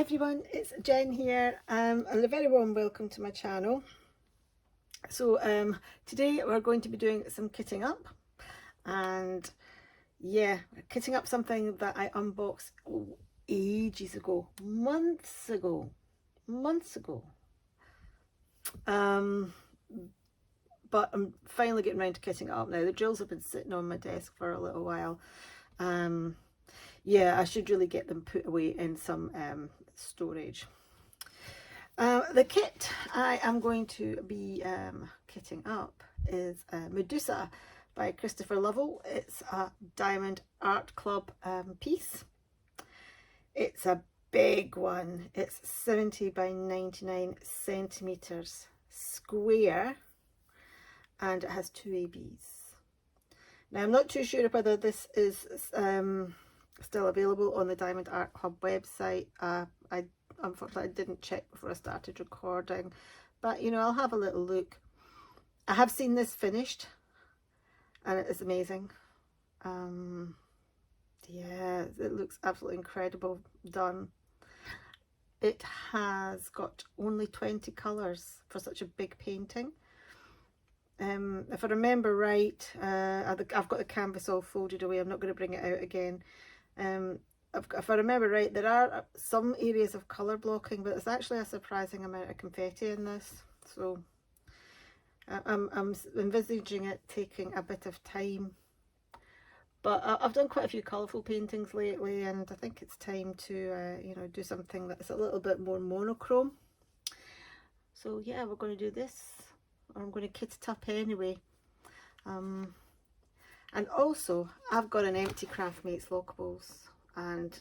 everyone, it's Jen here, and a very warm welcome to my channel. So today we're going to be doing some kitting up, and yeah, kitting up something that I unboxed ages ago, months ago. But I'm finally getting around to kitting it up now. The drills have been sitting on my desk for a little while. Yeah, I should really get them put away in some storage. The kit I am going to be kitting up is Medusa by Christopher Lovell. It's a Diamond Art Club piece. It's a big one. It's 70 by 99 centimeters square, and it has 2 ABs. Now I'm not too sure whether this is still available on the Diamond Art Club website. Unfortunately I didn't check before I started recording, but you know, I'll have a little look. I have seen this finished and it is amazing. Yeah, it looks absolutely incredible done. It has got only 20 colours for such a big painting. If I remember right, I've got the canvas all folded away. I'm not going to bring it out again. If I remember right, there are some areas of colour blocking, but it's actually a surprising amount of confetti in this. So I'm envisaging it taking a bit of time. But I've done quite a few colourful paintings lately, and I think it's time to you know, do something that's a little bit more monochrome. So yeah, we're going to do this, or I'm going to kit it up anyway. And also, I've got an empty Craftmates Lockables, and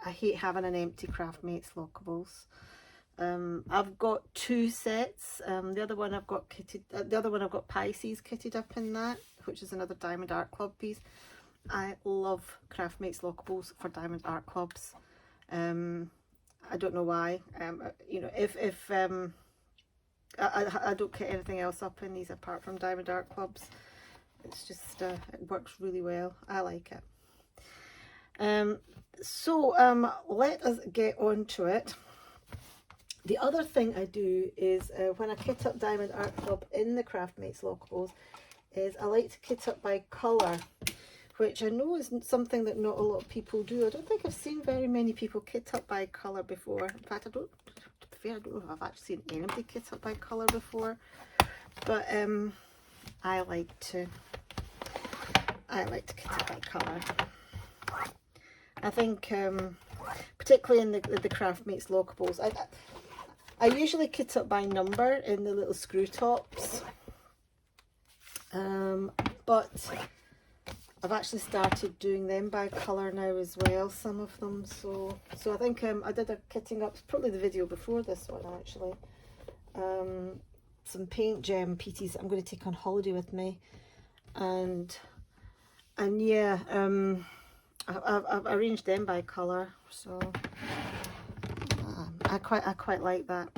I hate having an empty Craftmates Lockables. I've got 2 sets. The other one I've got kitted. The other one I've got Pisces kitted up in that, which is another Diamond Art Club piece. I love Craftmates Lockables for Diamond Art Clubs. I don't know why. You know, if I don't kit anything else up in these apart from Diamond Art Clubs. It's just it works really well. I like it. So let us get on to it. The other thing I do is when I kit up Diamond Art Club in the Craftmates Lockables is I like to kit up by colour, which I know is something that not a lot of people do. I don't think I've seen very many people kit up by colour before. In fact, I don't know if I've actually seen anybody kit up by colour before. But I like to kit up by colour. I think particularly in the Craftmates Lockables, I usually kit up by number in the little screw tops, but I've actually started doing them by colour now as well, some of them. So I think I did a kitting up, probably the video before this one actually, some paint gem pieces I'm going to take on holiday with me, and yeah, I've arranged them by colour, so I quite like that.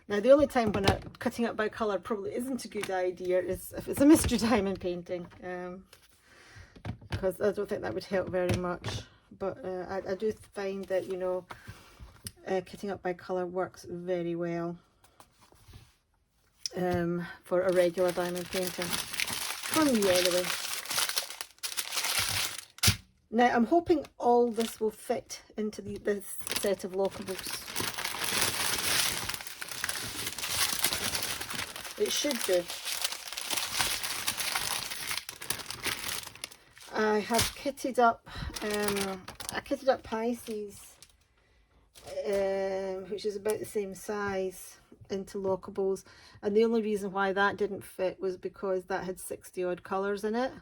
Now the only time when cutting up by colour probably isn't a good idea is if it's a mystery diamond painting, because I don't think that would help very much. But I do find that, you know, kitting up by colour works very well for a regular diamond painting, for me anyway. Now I'm hoping all this will fit into this set of lockables. It should do. I have kitted up, I kitted up Pisces, which is about the same size, into lockables, and the only reason why that didn't fit was because that had 60 odd colours in it.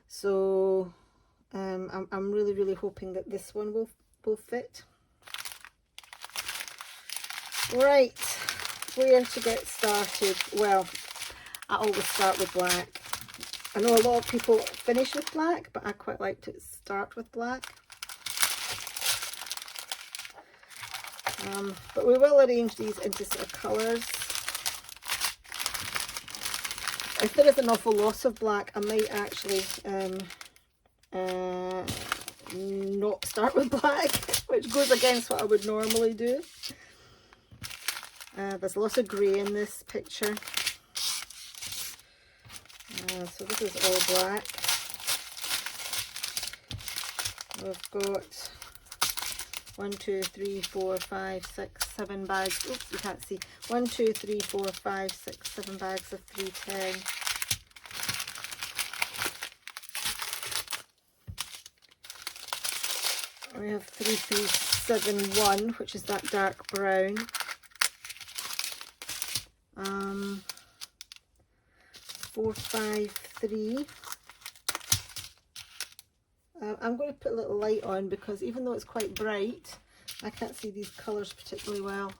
So I'm really hoping that this one will fit. Right, where to get started? Well, I always start with black. I know a lot of people finish with black, but I quite like to start with black. But we will arrange these into sort of colours. If there is an awful lot of black, I might actually not start with black, which goes against what I would normally do. There's lots of grey in this picture. So this is all black. We've got 1, 2, 3, 4, 5, 6, 7 bags. Oops, you can't see. 1, 2, 3, 4, 5, 6, 7 bags of 310. We have 3371, which is that dark brown. 453. I'm going to put a little light on because even though it's quite bright, I can't see these colours particularly well.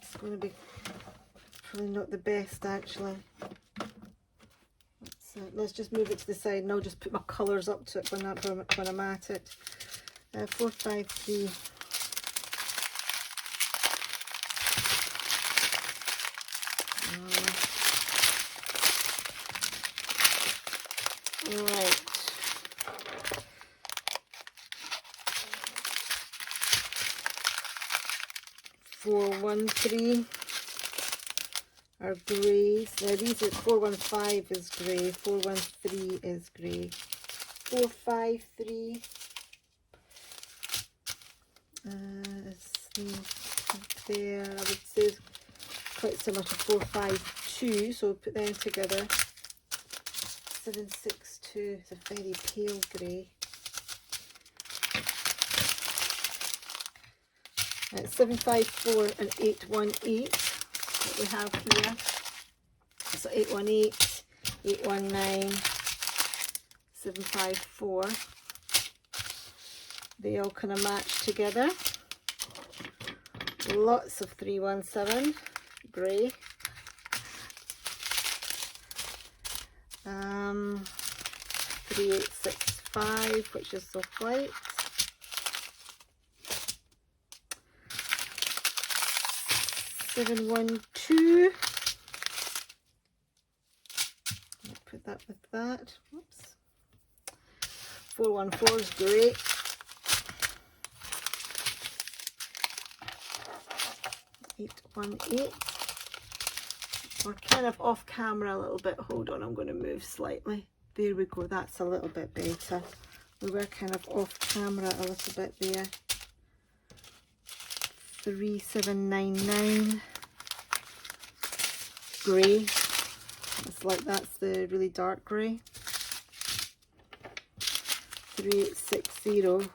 It's going to be probably not the best actually. Let's just move it to the side and I'll just put my colours up to it when I'm at it. 453. Right. 413 are greys. Now these are 415 is grey, 413 is grey. 453 there, I would say quite similar to 452, so we'll put them together. 762 is a very pale grey. Right, 754 and 818 that we have here. So 818, 819, 754. They all kind of match together. Lots of 317 grey. 3865, which is the white. 712. I'll put that with that. Oops. 414 is great. 818. We're kind of off camera a little bit. Hold on, I'm going to move slightly. There we go. That's a little bit better. We were kind of off camera a little bit there. 3799 grey. It's like that's the really dark grey. 3860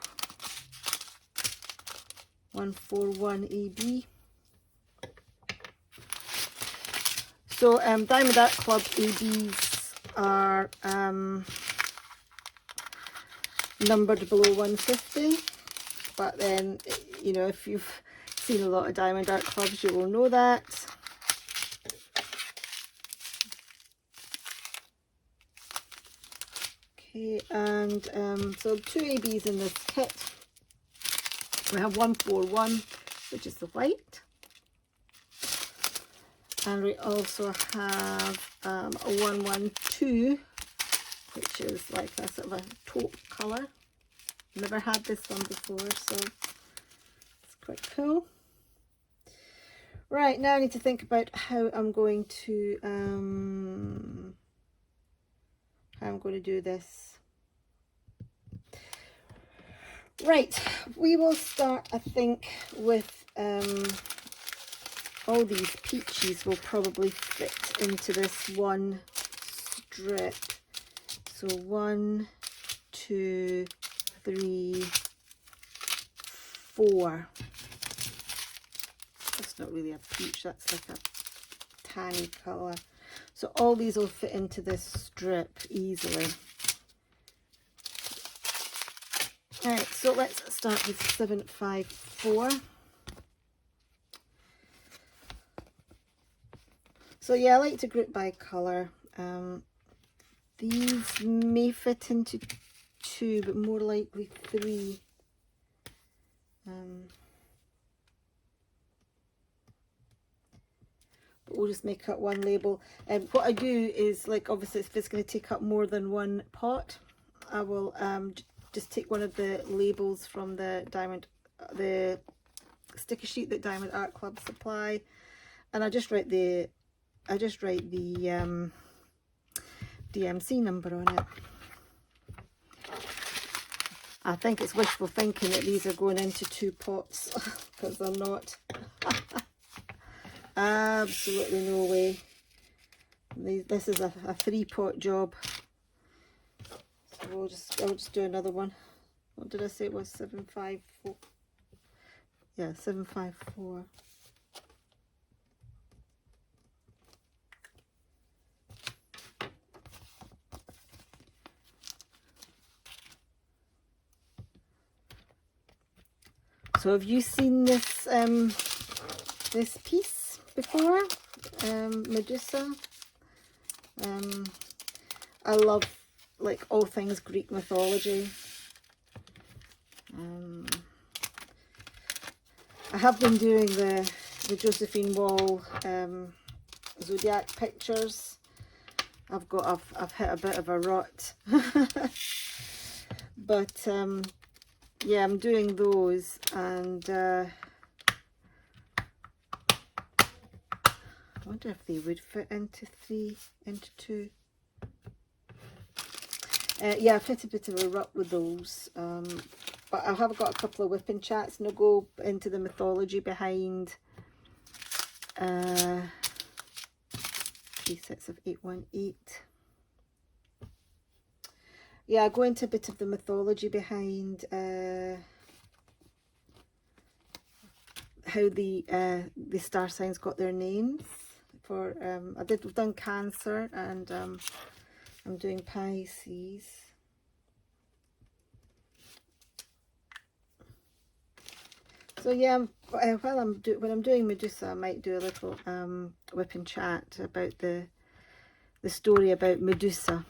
141 AB. So Diamond Art Club ABs are numbered below 150, but then, you know, if you've seen a lot of Diamond Art Clubs, you will know that. Okay, and so 2 ABs in this kit. We have 141, which is the white. And we also have a 112, which is like a sort of a taupe colour. Never had this one before, so it's quite cool. Right, now I need to think about how I'm going to do this. Right, we will start, I think, with all these peaches will probably fit into this one strip. So 1, 2, 3, 4. That's not really a peach, that's like a tanny colour. So all these will fit into this strip easily. Alright, so let's start with 754. So yeah, I like to group by colour. These may fit into 2, but more likely 3. but we'll just make up one label. And what I do is, like, obviously if it's going to take up more than one pot, I will just take one of the labels from the sticky sheet that Diamond Art Club supply, and I just write the DMC number on it. I think it's wishful thinking that these are going into 2 pots, because they're not. Absolutely no way. This is a 3-pot job. So I'll just do another one. What did I say it was? 754. Yeah, 754. So have you seen this this piece before? Medusa. I love, like, all things Greek mythology. I have been doing the Josephine Wall zodiac pictures. I've hit a bit of a rut, but yeah, I'm doing those, and I wonder if they would fit into 2. Yeah, I've hit a bit of a rut with those, but I have got a couple of whipping chats, and I'll go into the mythology behind 3 sets of 818. Yeah, I go into a bit of the mythology behind how the star signs got their names. For I've done Cancer, and I'm doing Pisces. So yeah, when I'm doing Medusa, I might do a little whipping chat about the story about Medusa.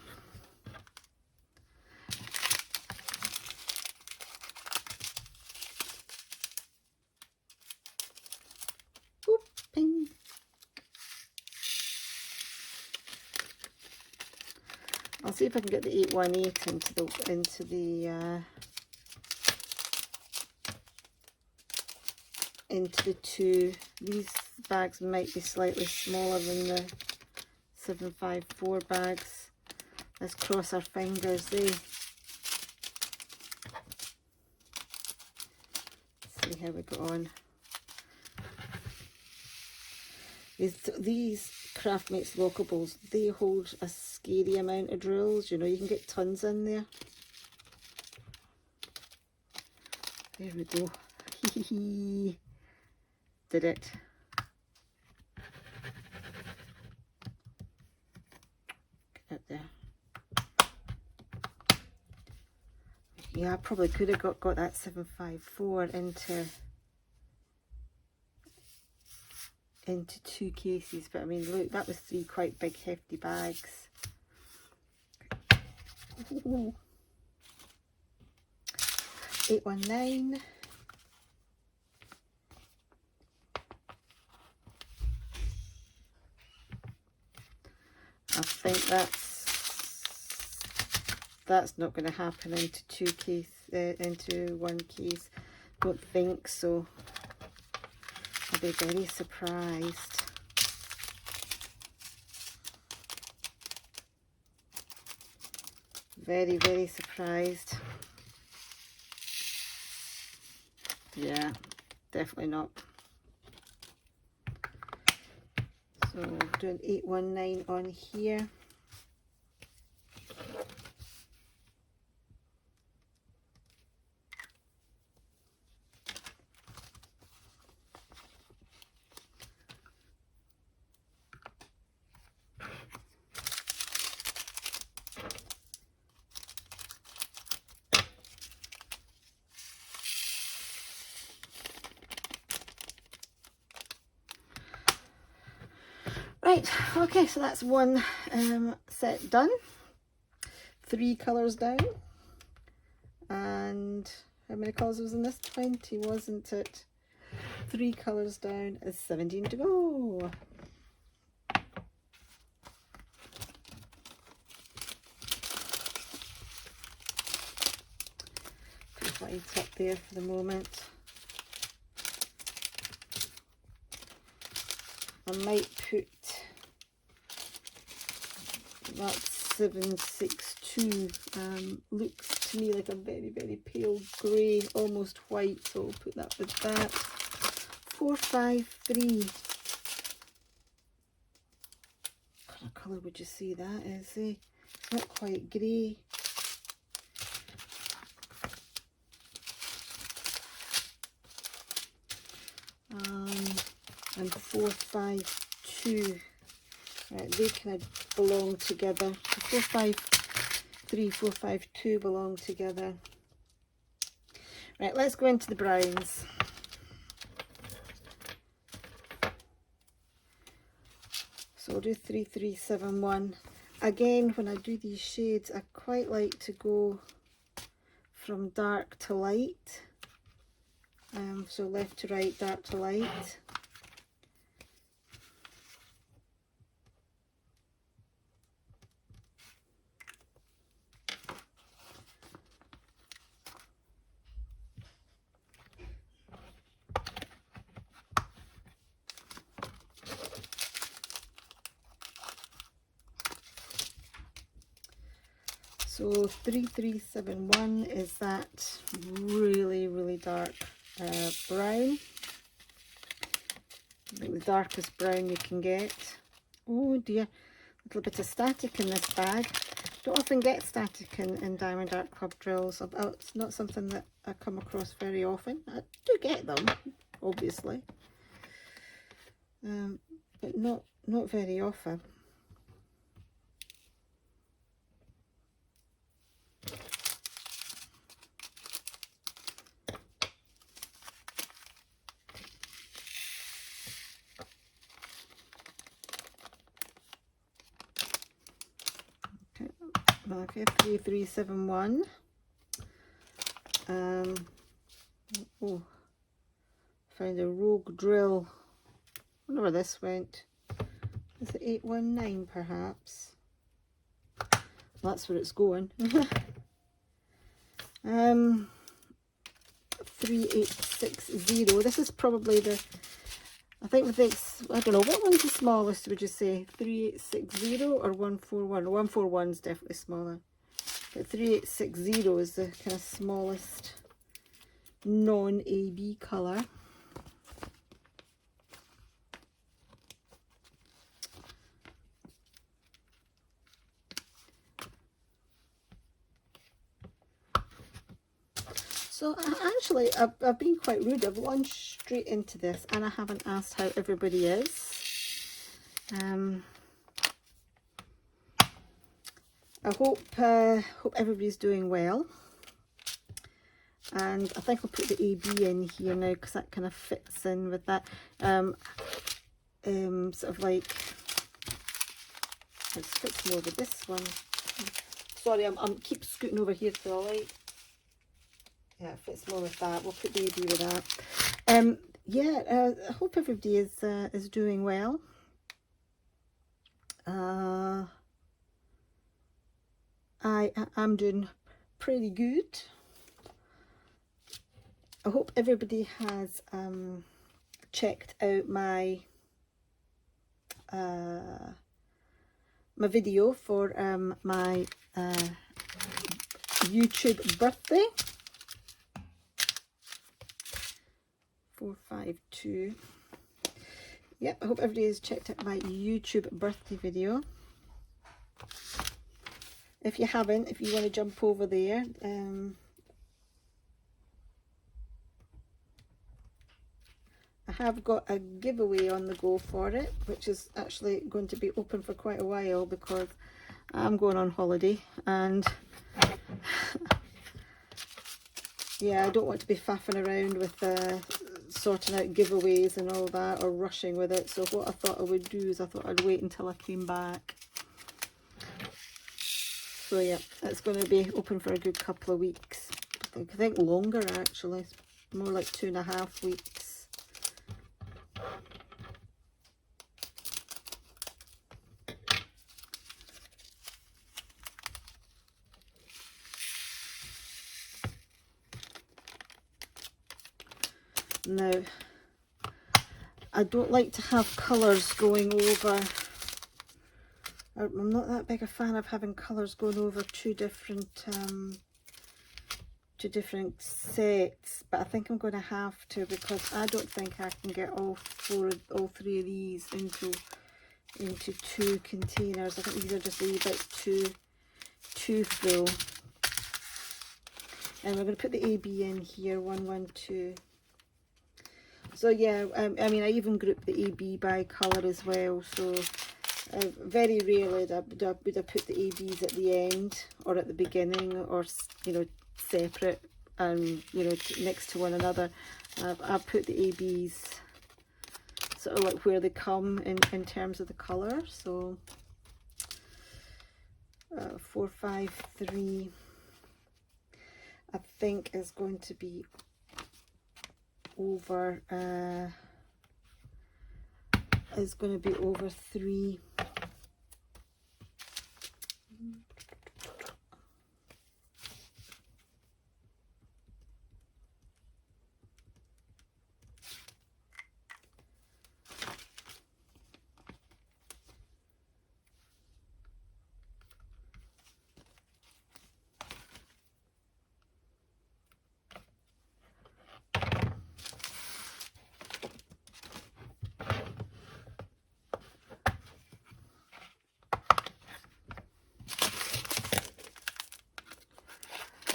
Ping. I'll see if I can get the 818 into the 2. These bags might be slightly smaller than the 754 bags. Let's cross our fingers, eh? Let's see how we go on. These Craftmates Lockables, they hold a scary amount of drills. You know, you can get tons in there. There we go. Did it. Get it there. Yeah, I probably could have got that 754 into 2 cases, but I mean, look, that was 3 quite big hefty bags. Ooh. 819. I think that's not going to happen into 2 case, into 1 case. Don't think so. I'll be very surprised. Very, very surprised. Yeah, definitely not. So doing 819 on here. Right, okay, so that's 1 set done. 3 colours down. And how many colours was in this? 20, wasn't it? 3 colours down is 17 to go. it up there for the moment. I might put that 762, looks to me like a very, very pale grey, almost white, so I'll put that with that. 453. What kind of colour would you say that is, eh? It's not quite grey. And 452. Right, they kind of belong together. 453, 452 belong together. Right, let's go into the browns. So I'll do 3371. Again, when I do these shades, I quite like to go from dark to light. So left to right, dark to light. So 3371 is that really, really dark brown. Like the darkest brown you can get. Oh dear, a little bit of static in this bag. Don't often get static in Diamond Art Club drills. It's not something that I come across very often. I do get them, obviously, but not very often. Okay, 3371. Oh, found a rogue drill. I wonder where this went. Is it 819 perhaps? Well, that's where it's going. 3860. This is probably the, I think with this, I don't know, what one's the smallest would you say? 3860 or 141? 141 is definitely smaller. But 3860 is the kind of smallest non-AB colour. So actually, I've been quite rude. I've launched straight into this and I haven't asked how everybody is. I hope everybody's doing well. And I think I'll put the AB in here now because that kind of fits in with that. Sort of like, it fits more with this one. Sorry, I'm keep scooting over here to the light. Yeah, it fits more with that. We'll put the AB with that. Yeah, I hope everybody is doing well. I'm doing pretty good. I hope everybody has checked out my my video for my YouTube birthday. 452. Yep, I hope everybody has checked out my YouTube birthday video. If you haven't, if you want to jump over there, I have got a giveaway on the go for it, which is actually going to be open for quite a while because I'm going on holiday and yeah, I don't want to be faffing around with sorting out giveaways and all that or rushing with it. So what I thought I would do is I thought I'd wait until I came back. So yeah, it's going to be open for a good couple of weeks. I think longer actually, more like 2.5 weeks. Now, I don't like to have colours going over. I'm not that big a fan of having colours going over two different sets, but I think I'm going to have to, because I don't think I can get all three of these into two containers. I think these are just a wee bit too full. And we're going to put the AB in here, 1, 1, 2. So yeah, I mean, I even group the AB by colour as well. So very rarely would I put the ABs at the end or at the beginning, or, you know, separate and, you know, next to one another. I put the ABs sort of like where they come in terms of the colour. So 4, 5, 3 I think is going to be over 3.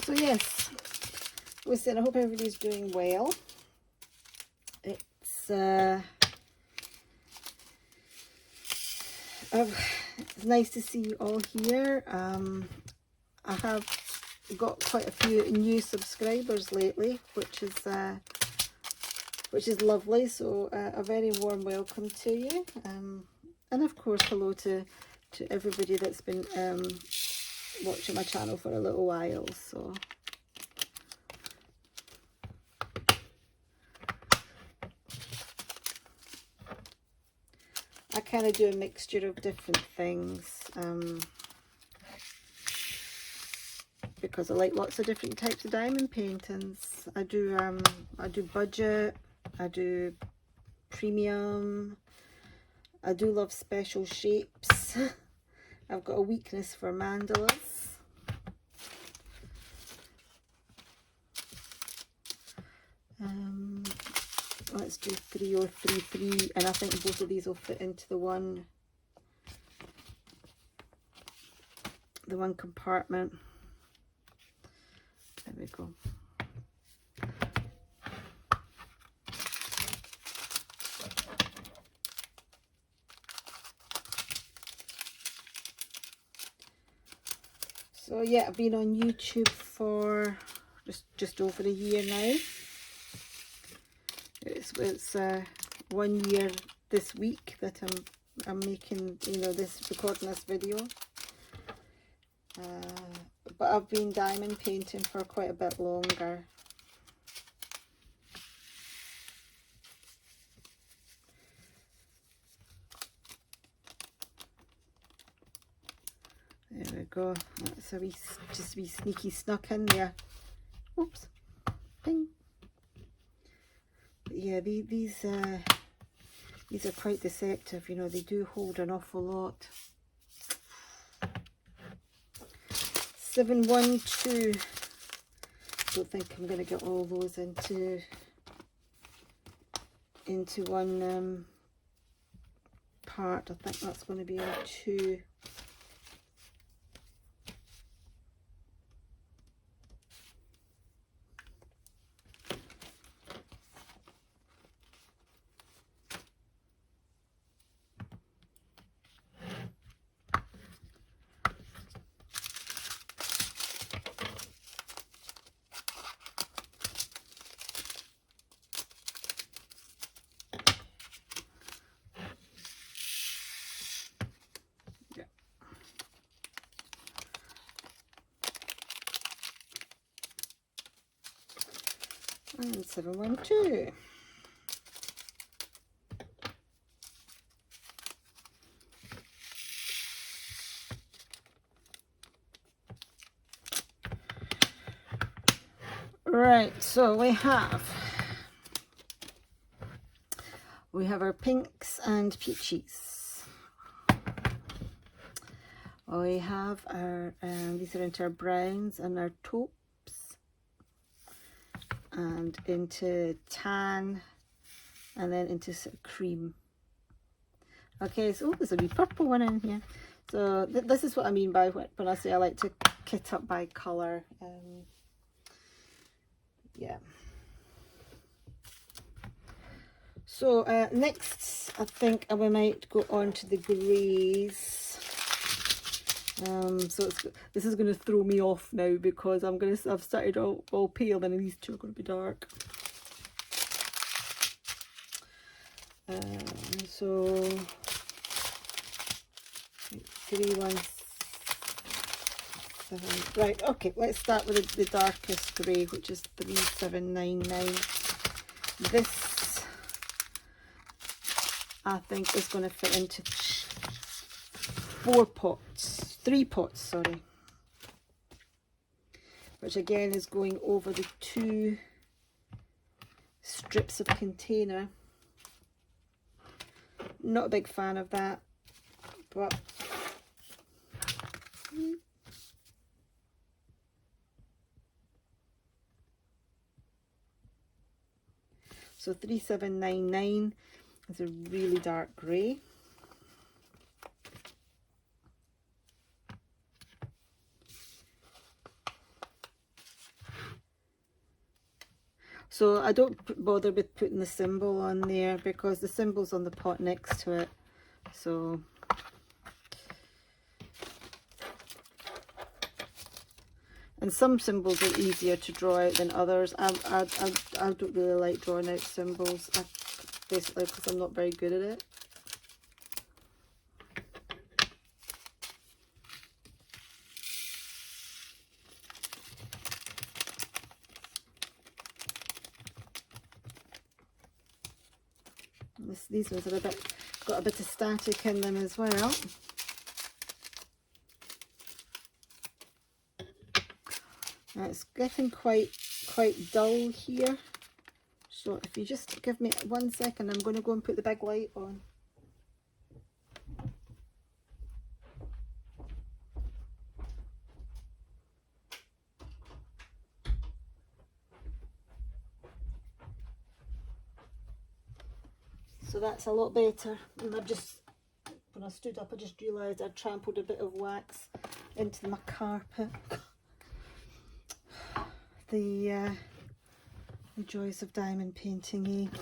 So yes, listen, I hope everybody's doing well. It's nice to see you all here. I have got quite a few new subscribers lately, which is lovely. So a very warm welcome to you, and of course hello to everybody that's been watching my channel for a little while. So I kind of do a mixture of different things, because I like lots of different types of diamond paintings. I do budget, I do premium, I do love special shapes. I've got a weakness for mandalas. Let's do 3 or 3, 3, and I think both of these will fit into the one compartment. There we go. So yeah, I've been on YouTube for just over a year now. It's 1 year this week that I'm making, you know, recording this video. But I've been diamond painting for quite a bit longer. There we go. That's a just a wee sneaky snuck in there. Oops. Ping. But yeah, these are quite deceptive. You know, they do hold an awful lot. 712. Don't think I'm going to get all those into one part. I think that's going to be a 2. And 712. Right, so we have We have our pinks and peaches. We have our, these are into our browns and our taupes. And into tan. And then into cream. Okay, so there's a wee purple one in here. So this is what I mean by when I say I like to kit up by colour. Yeah. So next, I think we might go on to the greys. So this is going to throw me off now because I've started all pale and these two are going to be dark. So 317. Right, okay, let's start with the darkest grey, which is 3799. This, I think, is going to fit into 3 pots, sorry. Which again is going over the 2 strips of container. Not a big fan of that, but so 3799 is a really dark grey. So I don't bother with putting the symbol on there because the symbol's on the pot next to it. So and some symbols are easier to draw out than others. I don't really like drawing out symbols, basically because I'm not very good at it. These ones are got a bit of static in them as well. It's getting quite dull here. So if you just give me 1 second, I'm going to go and put the big light on. So that's a lot better. And when I stood up, I just realised I'd trampled a bit of wax into my carpet. The joys of diamond painting, eh?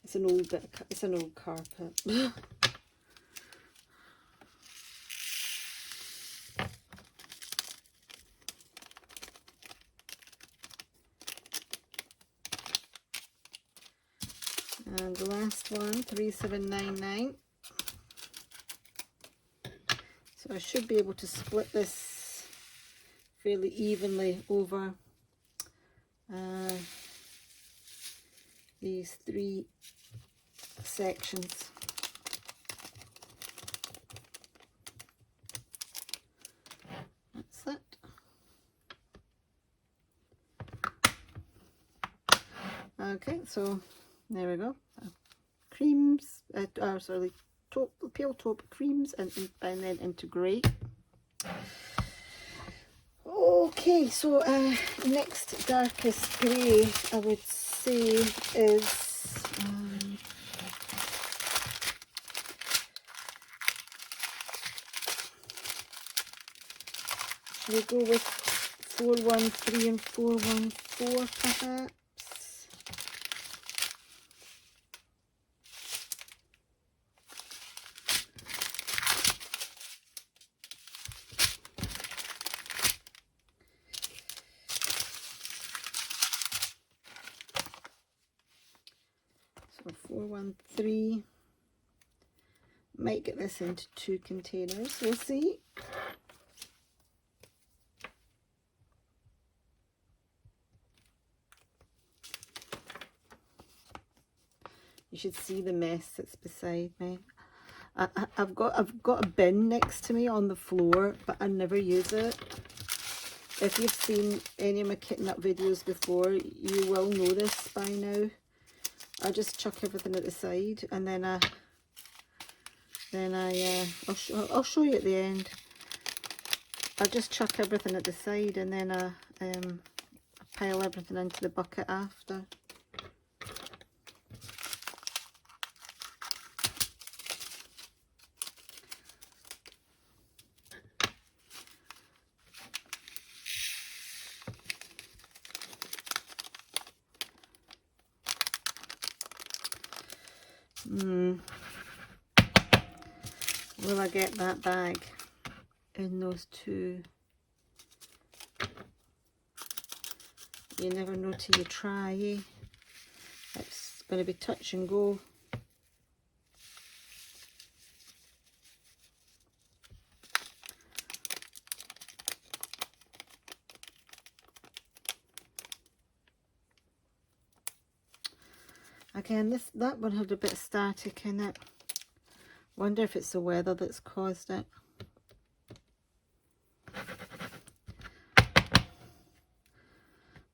It's an old carpet. And the last one, 3799. So I should be able to split this fairly evenly over these 3 sections. That's it. Okay, so there we go. Creams, sorry, pale taupe creams, and then into grey. Okay, so next darkest grey I would say is we'll go with 413 and 414 perhaps. So 413. Might get this into 2 containers, we'll see. You should see the mess that's beside me. I've got a bin next to me on the floor, but I never use it. If you've seen any of my kitting up videos before, you will know this by now. I just chuck everything at the side, and then I'll show you at the end. I just chuck everything at the side, and then I pile everything into the bucket after. Will I get that bag in those two? You never know till you try, eh? It's going to be touch and go. Again, that one had a bit of static in it. Wonder if it's the weather that's caused it.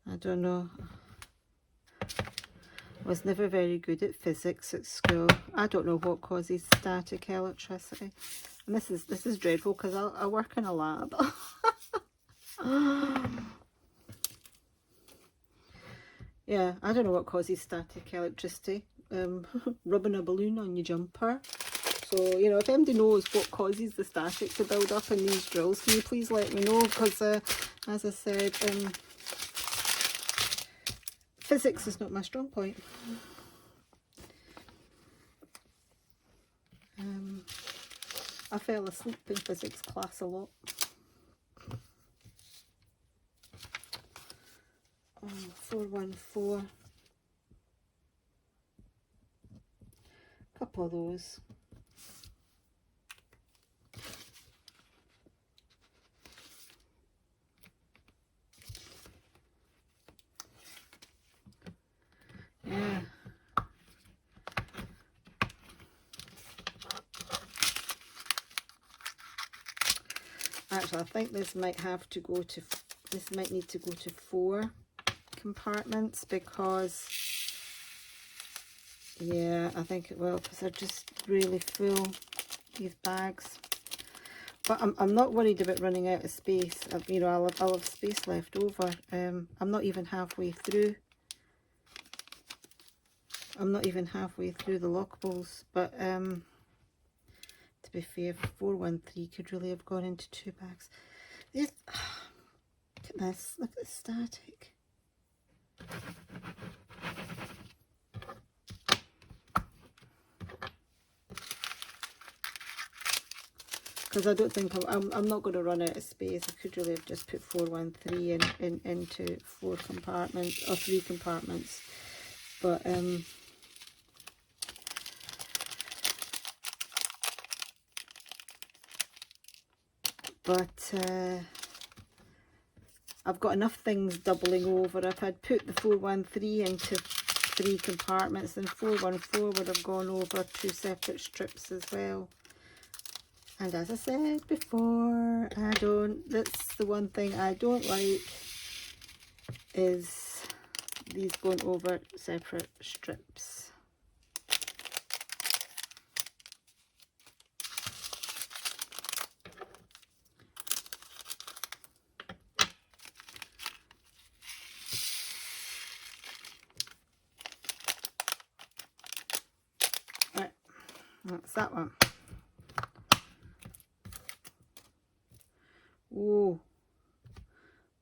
I don't know. I was never very good at physics at school. I don't know what causes static electricity. And this is dreadful because I work in a lab. Yeah, I don't know what causes static electricity. Rubbing a balloon on your jumper. So, you know, if anybody knows what causes the static to build up in these drills, can you please let me know? Because, as I said, physics is not my strong point. I fell asleep in physics class a lot. Oh, 414. Couple of those. Yeah. Actually, I think this might have to go to, this might need to go to 4 compartments because, yeah, I think it will, because they're just really full, these bags. But I'm not worried about running out of space. You know, I'll have space left over. I'm not even halfway through. I'm not even halfway through the lock balls, but to be fair, 413 could really have gone into 2 bags. Look at this, look at the static. Because I don't think I'm not going to run out of space. I could really have just put 413 into 4 compartments or 3 compartments, but I've got enough things doubling over. If I'd put the 413 into 3 compartments, then 414 would have gone over 2 separate strips as well. And as I said before, that's the one thing I don't like, is these going over separate strips. Right, that's that one. Oh,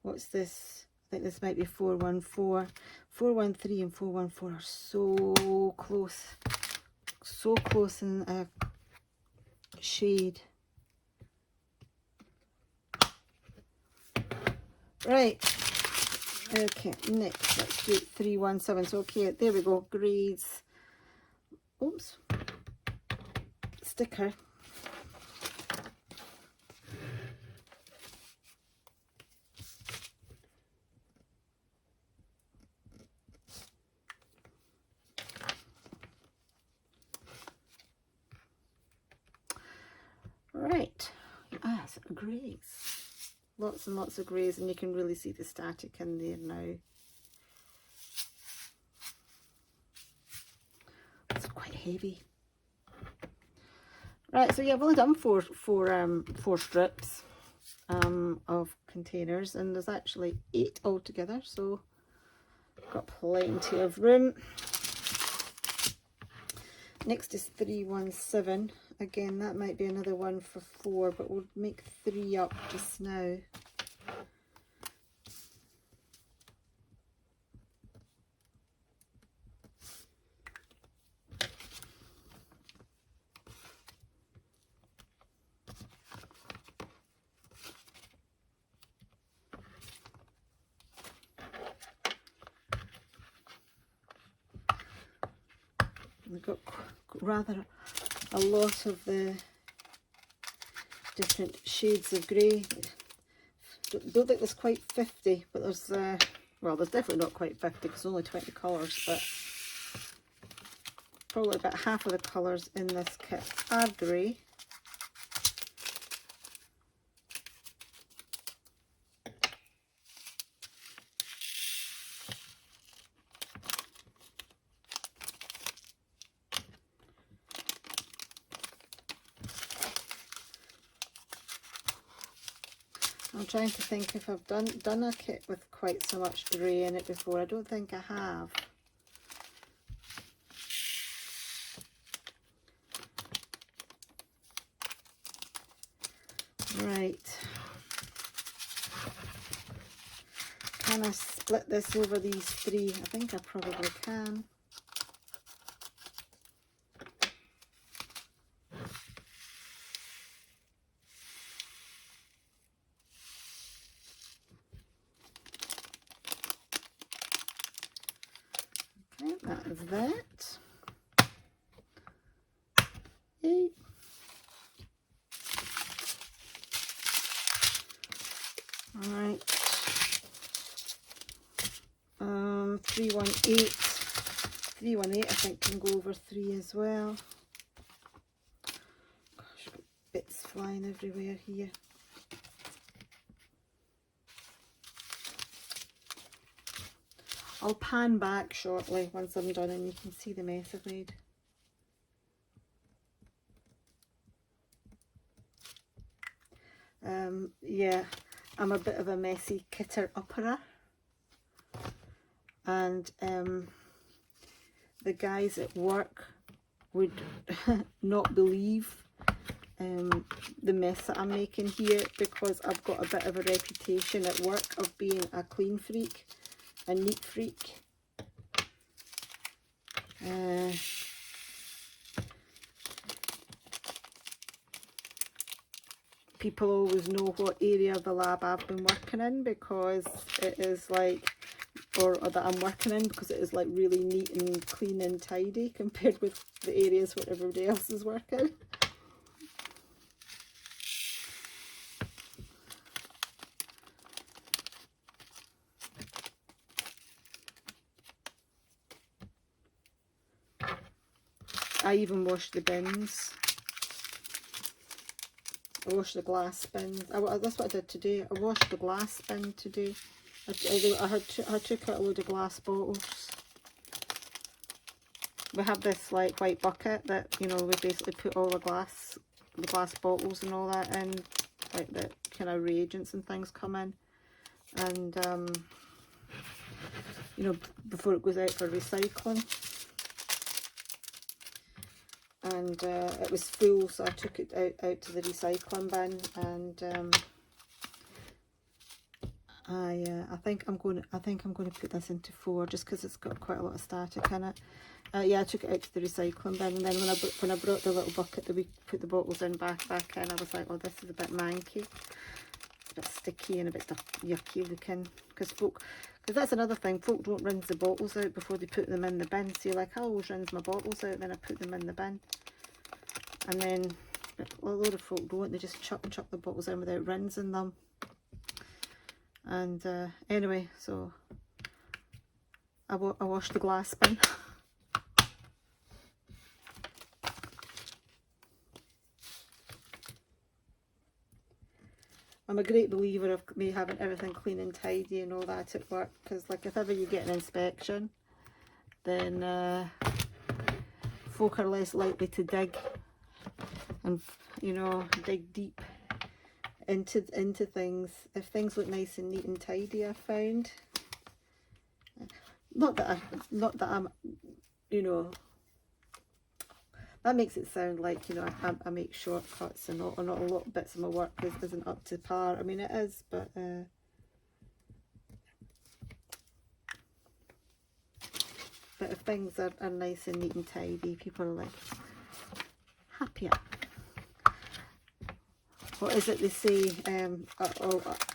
what's this? I think this might be 414. 413 and 414 are so close in shade. Right, okay, next let's do 317. So okay, there we go, grades. Oops, sticker. Right, so grades. lots and lots of greys, and you can really see the static in there now. It's quite heavy. Right, so yeah, I've only done four strips of containers, and there's actually 8 altogether, so got plenty of room. Next is 317. Again, that might be another one for 4, but we'll make 3 up just now. We've got rather a lot of the different shades of grey. Don't think there's quite 50, but there's, well, there's definitely not quite 50 because there's only 20 colours, but probably about half of the colours in this kit are grey. I'm trying to think if I've done a kit with quite so much grey in it before. I don't think I have. Right. Can I split this over these 3? I think I probably can. Okay, that is that. Yay. All right. 318. 318 I think can go over 3 as well. Gosh, got bits flying everywhere here. I'll pan back shortly once I'm done and you can see the mess I've made. Yeah, I'm a bit of a messy kitter-upperer, and the guys at work would not believe the mess that I'm making here, because I've got a bit of a reputation at work of being a clean freak, a neat freak. People always know what area of the lab I've been working in, because it is like, or that I'm working in, because it is like really neat and clean and tidy compared with the areas where everybody else is working. I even wash the bins. I washed the glass bins. That's what I did today. I washed the glass bin today. I took out a load of glass bottles. We have this like white bucket that, you know, we basically put all the glass bottles and all that in, like the kind of reagents and things come in, and you know, before it goes out for recycling. And it was full, so I took it out to the recycling bin, and I think I'm going to put this into 4 just because it's got quite a lot of static in it. Yeah, I took it out to the recycling bin, and then when I brought the little bucket that we put the bottles in back in, I was like, oh, this is a bit manky. It's a bit sticky and a bit yucky looking, because that's another thing, folk don't rinse the bottles out before they put them in the bin. So you're like, I always rinse my bottles out, then I put them in the bin. And then a load of folk don't, they just chuck the bottles in without rinsing them. And anyway, so I washed the glass bin. I'm a great believer of me having everything clean and tidy and all that at work, because like if ever you get an inspection, then folk are less likely to dig and, you know, dig deep into things if things look nice and neat and tidy. I found, not that I'm, you know, that makes it sound like, you know, I make shortcuts and not a lot of bits of my work isn't up to par. I mean, it is, but if things are nice and neat and tidy, people are like happier. What is it they say?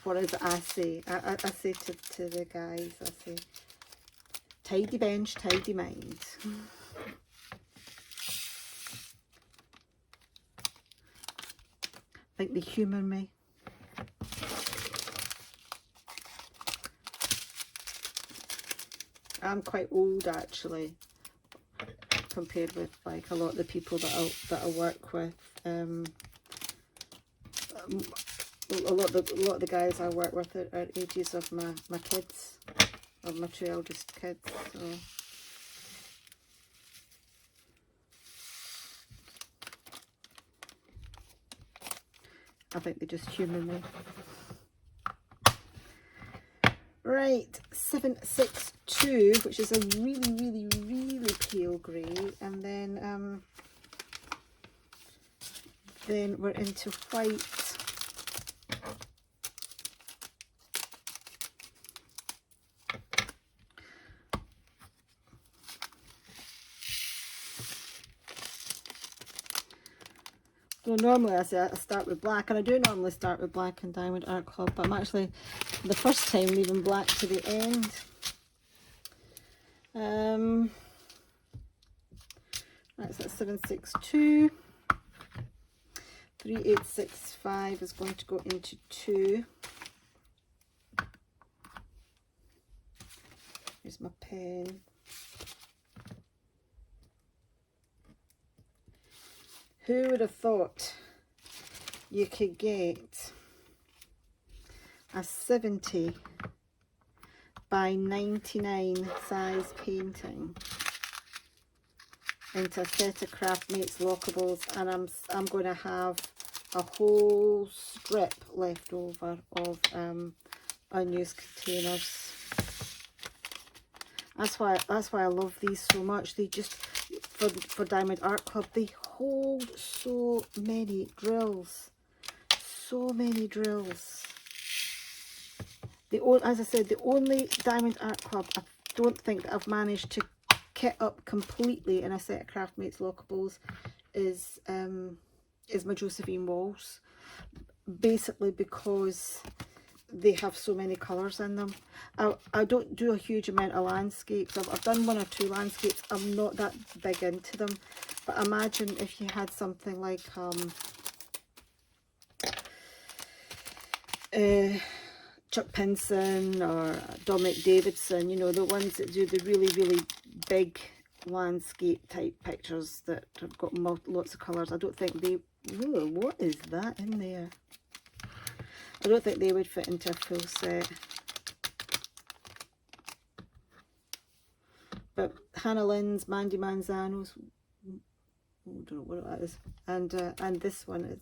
What is it I say? I say to the guys, I say, tidy bench, tidy mind. I think they humour me. I'm quite old actually, compared with like a lot of the people that I work with. A lot of the guys I work with are ages of my kids, of my two eldest kids. So I think they just humour me. Right, 762, which is a really pale grey, and then we're into white. So normally I say I start with black, and I do normally start with black in Diamond Art Club, but I'm actually the first time leaving black to the end. That's at 762. 3865 is going to go into 2. Here's my pen. Who would have thought you could get a 70 by 99 size painting into a set of Craft Mates lockables, and I'm going to have a whole strip left over of unused containers. That's why I love these so much. They just, for Diamond Art Club, they hold so many drills. So many drills. As I said, the only Diamond Art Club I don't think that I've managed to kit up completely in a set of Craft Mates lockables is my Josephine walls. Basically because they have so many colours in them. I don't do a huge amount of landscapes. I've done 1 or 2 landscapes. I'm not that big into them. But imagine if you had something like Chuck Pinson or Dominic Davidson, you know, the ones that do the really big landscape type pictures that have got lots of colours. I don't think they... Ooh, what is that in there? I don't think they would fit into a full set. But Hannah Lynn's, Mandy Manzano's, I don't know what that is, and this one is.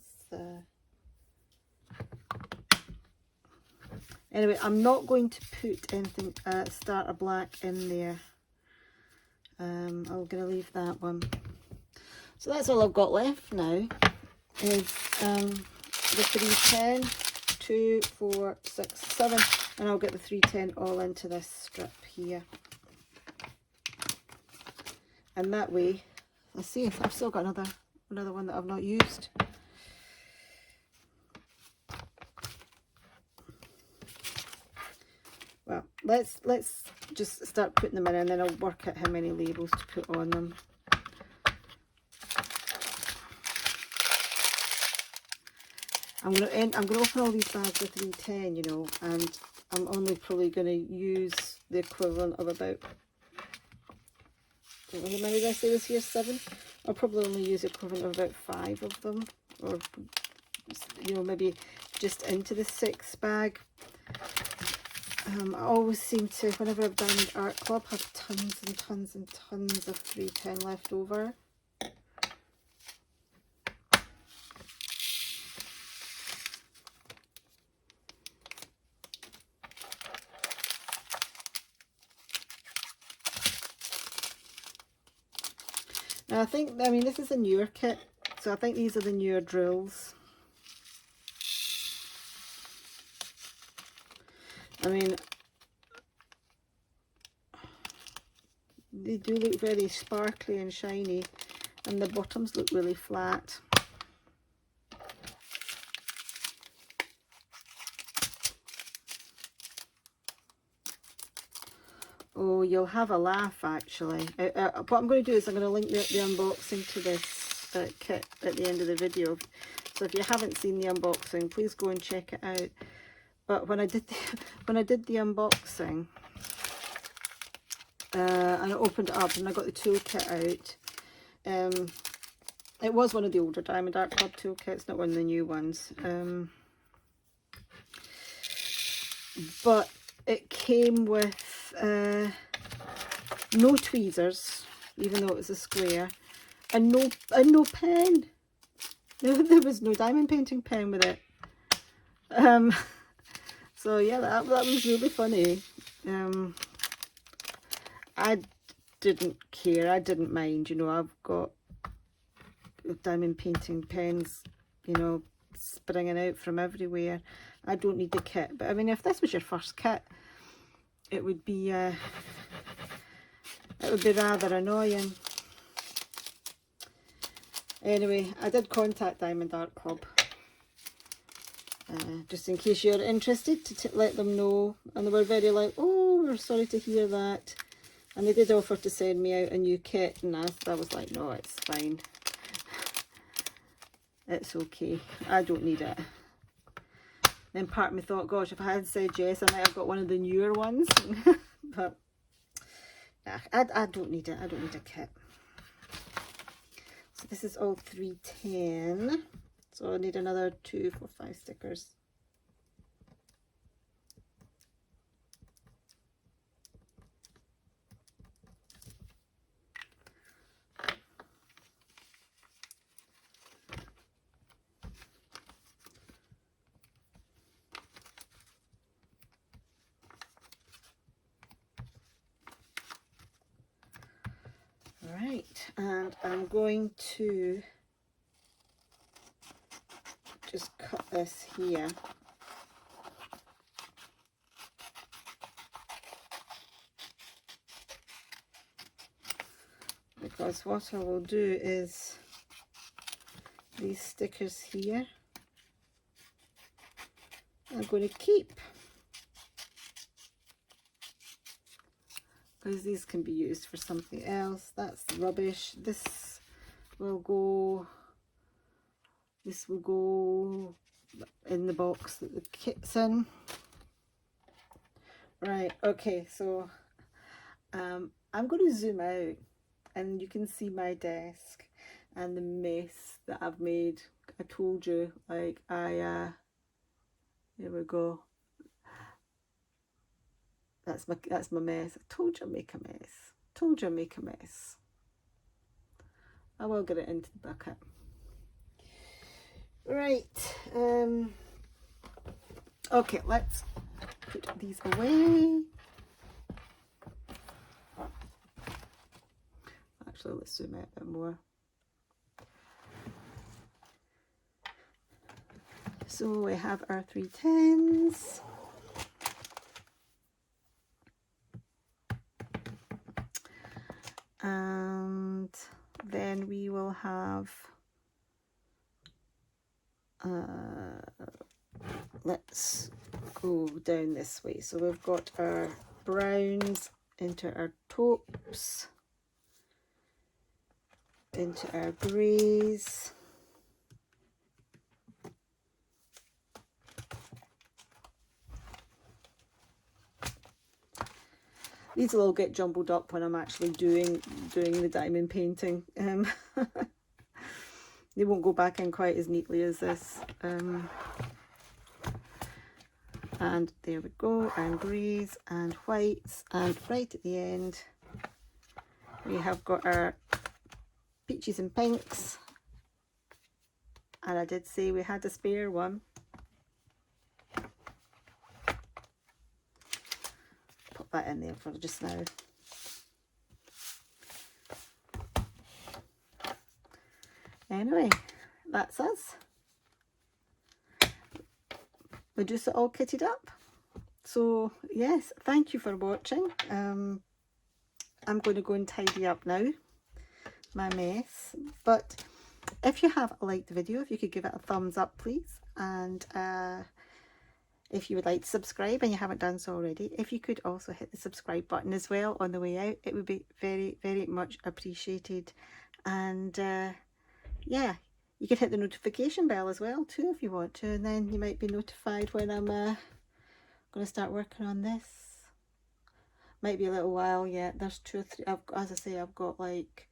Anyway, I'm not going to put anything starter black in there. I'm going to leave that one. So that's all I've got left now. Is the 310. 2, 4, 6, 7, and I'll get the 310 all into this strip here. And that way, let's see if I've still got another one that I've not used. Well, let's just start putting them in, and then I'll work out how many labels to put on them. I'm gonna open all these bags with 310, you know, and I'm only probably going to use the equivalent of about, how many did I say this here? 7? I'll probably only use the equivalent of about 5 of them, or, you know, maybe just into the 6 bag. I always seem to, whenever I've done an art club, have tons and tons and tons of 310 left over. Now I mean this is a newer kit, so I think these are the newer drills. I mean, they do look very sparkly and shiny, and the bottoms look really flat. Oh, you'll have a laugh actually. What I'm going to do is I'm going to link the unboxing to this kit at the end of the video. So if you haven't seen the unboxing, please go and check it out. But when I did the unboxing, and I opened it up and I got the toolkit out, it was one of the older Diamond Art Club toolkits, not one of the new ones. But it came with no tweezers, even though it was a square, and no pen. There was no diamond painting pen with it. So yeah, that was really funny. I didn't care. I didn't mind. You know, I've got diamond painting pens, you know, springing out from everywhere. I don't need the kit. But I mean, if this was your first kit, it would be rather annoying. Anyway, I did contact Diamond Art Club, just in case you're interested, to let them know, and they were very like, oh, we're sorry to hear that, and they did offer to send me out a new kit, and I was like, no, it's fine, it's okay, I don't need it. Then part of me thought, gosh, if I had said yes, I might have got one of the newer ones. But nah, I don't need it. I don't need a kit. So this is all 310. So I need another 2, 4, 5 stickers. Right, and I'm going to just cut this here. Because what I will do is these stickers here I'm going to keep, because these can be used for something else. That's rubbish. This will go in the box that the kit's in. Right, okay, so I'm going to zoom out and you can see my desk and the mess that I've made. I told you, like, here we go. That's my mess. I told you I'd make a mess. Told you I'd make a mess. I will get it into the bucket. Right. Okay, let's put these away. Actually, let's zoom out a bit more. So we have our 310s. And then we will have, let's go down this way. So we've got our browns into our taupes, into our greys, these will all get jumbled up when I'm actually doing the diamond painting. They won't go back in quite as neatly as this. And there we go, and greys and whites, and right at the end we have got our peaches and pinks, and I did say we had a spare one. Put that in there for just now. Anyway, that's us. Medusa all kitted up. So yes, thank you for watching. I'm going to go and tidy up now my mess, but if you have liked the video, if you could give it a thumbs up please, and if you would like to subscribe and you haven't done so already, if you could also hit the subscribe button as well on the way out, it would be very, very much appreciated. And yeah, you could hit the notification bell as well too if you want to, and then you might be notified when I'm going to start working on this. Might be a little while yet. There's 2 or 3, as I say, I've got like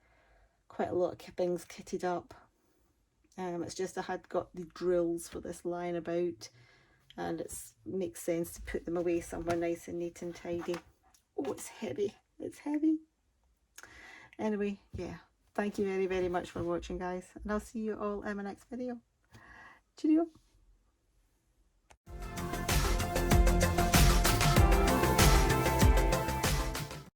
quite a lot of things kitted up. It's just I had got the drills for this lying about, and it makes sense to put them away somewhere nice and neat and tidy. Oh, it's heavy. It's heavy. Anyway, yeah. Thank you very, very much for watching, guys. And I'll see you all in my next video. Cheerio.